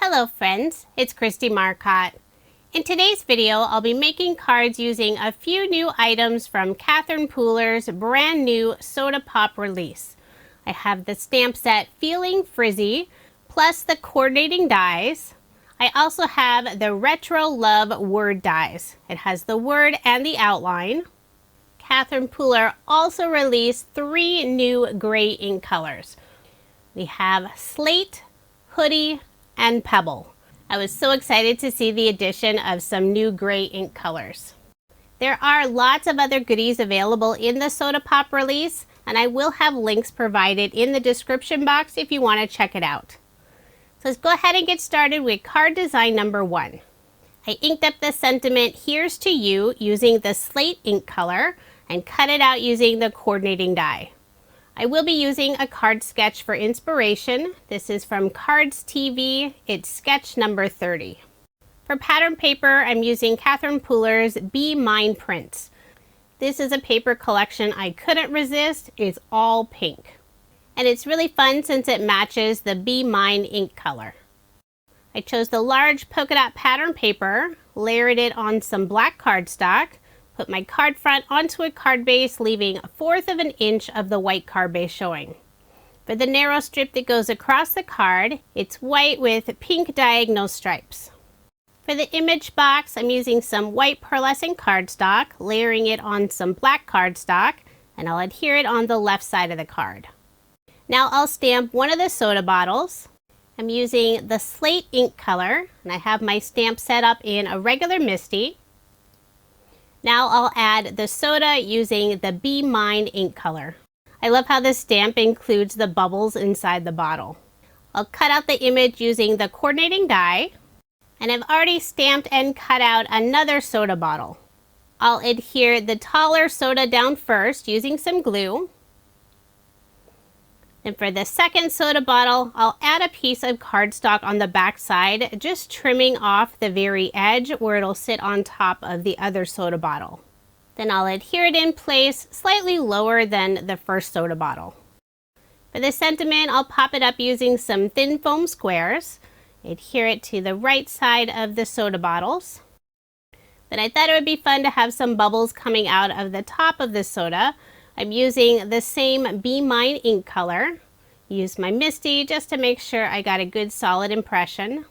Hello friends, it's Kristie Marcotte. In today's video, I'll be making cards using a few new items from Catherine Pooler's brand new Soda Pop release. I have the stamp set Feelin Fizzy, plus the coordinating dies. I also have the Retro Love word dies. It has the word and the outline. Catherine Pooler also released 3 new gray ink colors. We have Slate, Hoodie, and Pebble. I was so excited to see the addition of some new gray ink colors. There are lots of other goodies available in the Soda Pop release, and I will have links provided in the description box if you want to check it out. So let's go ahead and get started with card design number 1. I inked up the sentiment "Here's to You" using the Slate ink color and cut it out using the coordinating die. I will be using a card sketch for inspiration. This is from Cards TV. It's sketch number 30. For pattern paper, I'm using Catherine Pooler's Be Mine prints. This is a paper collection I couldn't resist. It's all pink. And it's really fun since it matches the Be Mine ink color. I chose the large polka dot pattern paper, layered it on some black cardstock, put my card front onto a card base, leaving 1/4 of an inch of the white card base showing. For the narrow strip that goes across the card, it's white with pink diagonal stripes. For the image box, I'm using some white pearlescent cardstock, layering it on some black cardstock, and I'll adhere it on the left side of the card. Now I'll stamp one of the soda bottles. I'm using the Slate ink color, and I have my stamp set up in a regular MISTI. Now I'll add the soda using the Be Mine ink color. I love how this stamp includes the bubbles inside the bottle. I'll cut out the image using the coordinating die, and I've already stamped and cut out another soda bottle. I'll adhere the taller soda down first using some glue. And for the second soda bottle, I'll add a piece of cardstock on the back side, just trimming off the very edge where it'll sit on top of the other soda bottle. Then I'll adhere it in place slightly lower than the first soda bottle. For the sentiment, I'll pop it up using some thin foam squares, adhere it to the right side of the soda bottles. Then I thought it would be fun to have some bubbles coming out of the top of the soda. I'm using the same Be Mine ink color. Use my MISTI just to make sure I got a good solid impression.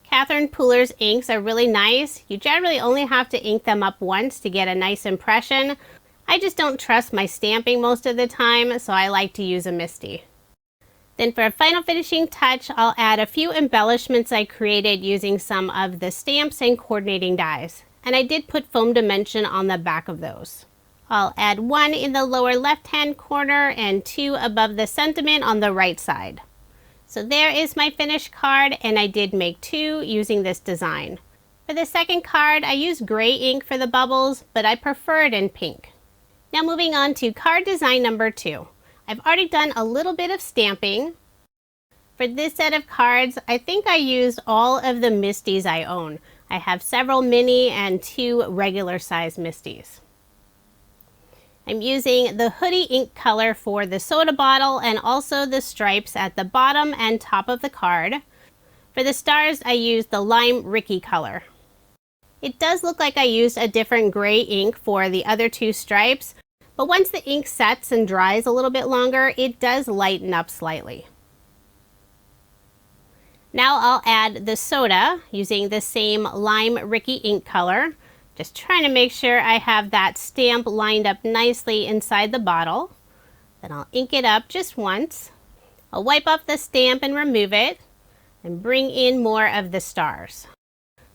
Catherine Pooler's inks are really nice. You generally only have to ink them up once to get a nice impression. I just don't trust my stamping most of the time, so I like to use a MISTI. Then for a final finishing touch, I'll add a few embellishments I created using some of the stamps and coordinating dies. And I did put foam dimension on the back of those. I'll add 1 in the lower left-hand corner and 2 above the sentiment on the right side. So there is my finished card, and I did make 2 using this design. For the second card, I used gray ink for the bubbles, but I prefer it in pink. Now moving on to card design number 2. I've already done a little bit of stamping. For this set of cards, I think I used all of the MISTIs I own. I have several mini and 2 regular size MISTIs. I'm using the Hoodie ink color for the soda bottle and also the stripes at the bottom and top of the card. For the stars, I used the lime Rickey color. It does look like I used a different gray ink for the other 2 stripes, but once the ink sets and dries a little bit longer, it does lighten up slightly. Now I'll add the soda using the same lime Rickey ink color. Just trying to make sure I have that stamp lined up nicely inside the bottle. Then I'll ink it up just once. I'll wipe off the stamp and remove it, and bring in more of the stars.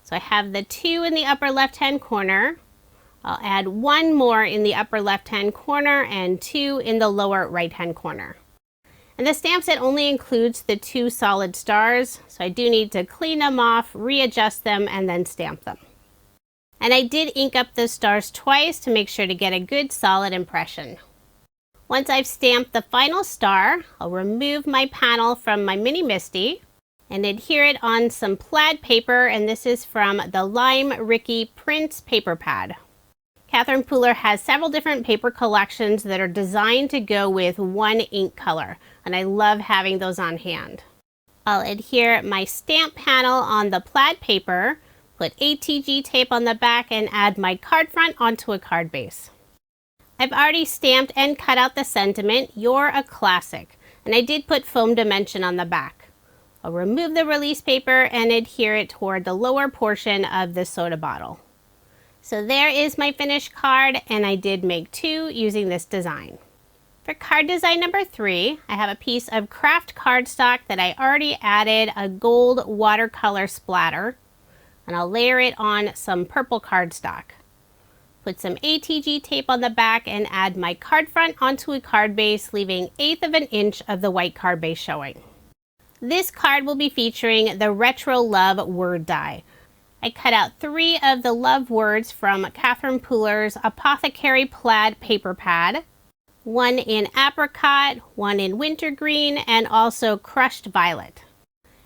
So I have the 2 in the upper left-hand corner. I'll add 1 more in the upper left-hand corner and 2 in the lower right-hand corner. And the stamp set only includes the 2 solid stars, so I do need to clean them off, readjust them, and then stamp them. And I did ink up the stars twice to make sure to get a good solid impression. Once I've stamped the final star, I'll remove my panel from my mini MISTI and adhere it on some plaid paper, and this is from the Lime Rickey Prints paper pad. Catherine Pooler has several different paper collections that are designed to go with one ink color, and I love having those on hand. I'll adhere my stamp panel on the plaid paper, put ATG tape on the back, and add my card front onto a card base. I've already stamped and cut out the sentiment, "You're a classic," and I did put foam dimension on the back. I'll remove the release paper and adhere it toward the lower portion of the soda bottle. So there is my finished card, and I did make 2 using this design. For card design number 3, I have a piece of Kraft cardstock that I already added a gold watercolor splatter, and I'll layer it on some purple cardstock. Put some ATG tape on the back and add my card front onto a card base, leaving 1/8 of an inch of the white card base showing. This card will be featuring the Retro Love word die. I cut out 3 of the love words from Catherine Pooler's Apothecary Plaid paper pad, 1 in apricot, 1 in wintergreen, and also crushed violet.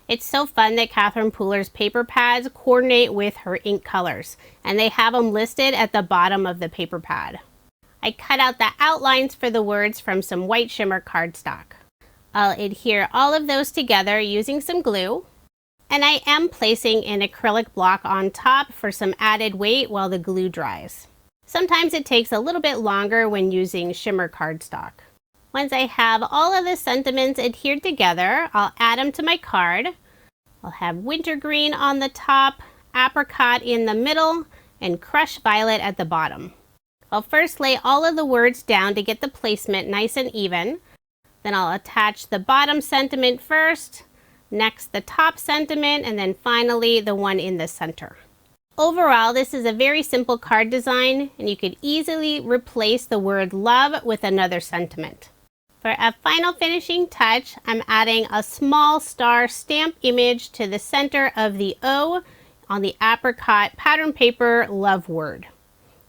It's so fun that Catherine Pooler's paper pads coordinate with her ink colors, and they have them listed at the bottom of the paper pad. I cut out the outlines for the words from some white shimmer cardstock. I'll adhere all of those together using some glue, and I am placing an acrylic block on top for some added weight while the glue dries. Sometimes it takes a little bit longer when using shimmer cardstock. Once I have all of the sentiments adhered together, I'll add them to my card. I'll have wintergreen on the top, apricot in the middle, and crushed violet at the bottom. I'll first lay all of the words down to get the placement nice and even. Then I'll attach the bottom sentiment first, next the top sentiment, and then finally the one in the center. Overall, this is a very simple card design, and you could easily replace the word love with another sentiment. For a final finishing touch, I'm adding a small star stamp image to the center of the O on the apricot pattern paper love word.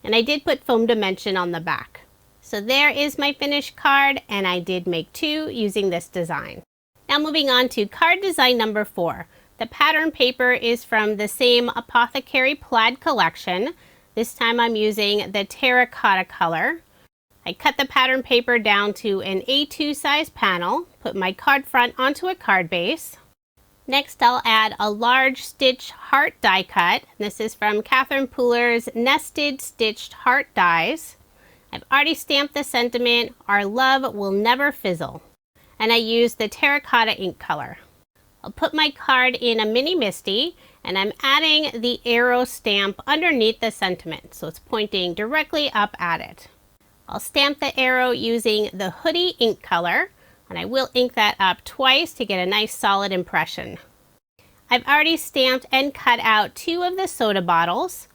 And I did put foam dimension on the back. So there is my finished card, and I did make 2 using this design. Now moving on to card design number 4. The pattern paper is from the same Apothecary Plaid collection. This time I'm using the terracotta color. I cut the pattern paper down to an A2 size panel, put my card front onto a card base. Next I'll add a large stitch heart die cut. This is from Catherine Pooler's Nested Stitched Heart Dies. I've already stamped the sentiment, "Our love will never fizzle," and I used the terracotta ink color. I'll put my card in a mini MISTI, and I'm adding the arrow stamp underneath the sentiment, so it's pointing directly up at it. I'll stamp the arrow using the Hoodie ink color, and I will ink that up twice to get a nice solid impression. I've already stamped and cut out 2 of the soda bottles.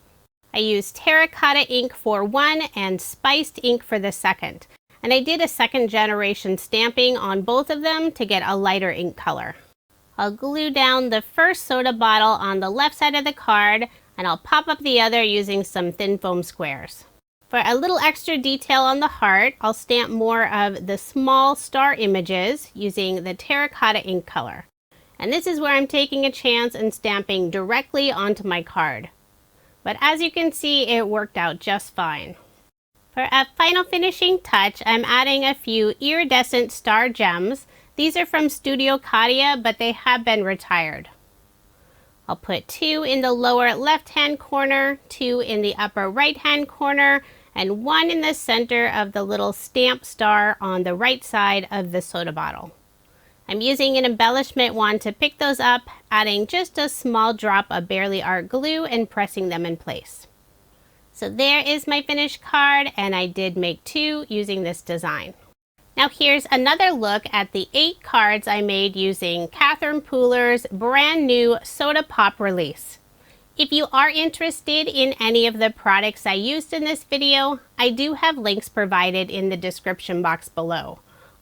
I used terracotta ink for one and spiced ink for the second, and I did a second generation stamping on both of them to get a lighter ink color. I'll glue down the first soda bottle on the left side of the card, and I'll pop up the other using some thin foam squares. For a little extra detail on the heart, I'll stamp more of the small star images using the terracotta ink color. And this is where I'm taking a chance and stamping directly onto my card. But as you can see, it worked out just fine. For a final finishing touch, I'm adding a few iridescent star gems. These are from Studio Katia, but they have been retired. I'll put 2 in the lower left-hand corner, 2 in the upper right-hand corner, and 1 in the center of the little stamp star on the right side of the soda bottle. I'm using an embellishment wand to pick those up, adding just a small drop of Barely Art glue and pressing them in place. So there is my finished card, and I did make 2 using this design. Now here's another look at the 8 cards I made using Catherine Pooler's brand new Soda Pop release. If you are interested in any of the products I used in this video, I do have links provided in the description box below.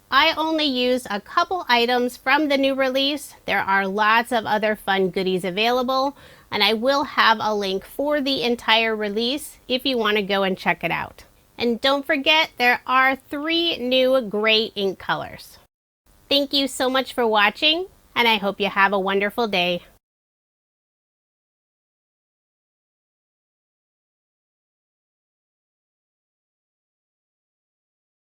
I only used a couple items from the new release. There are lots of other fun goodies available, and I will have a link for the entire release if you want to go and check it out. And don't forget, there are 3 new gray ink colors. Thank you so much for watching, and I hope you have a wonderful day.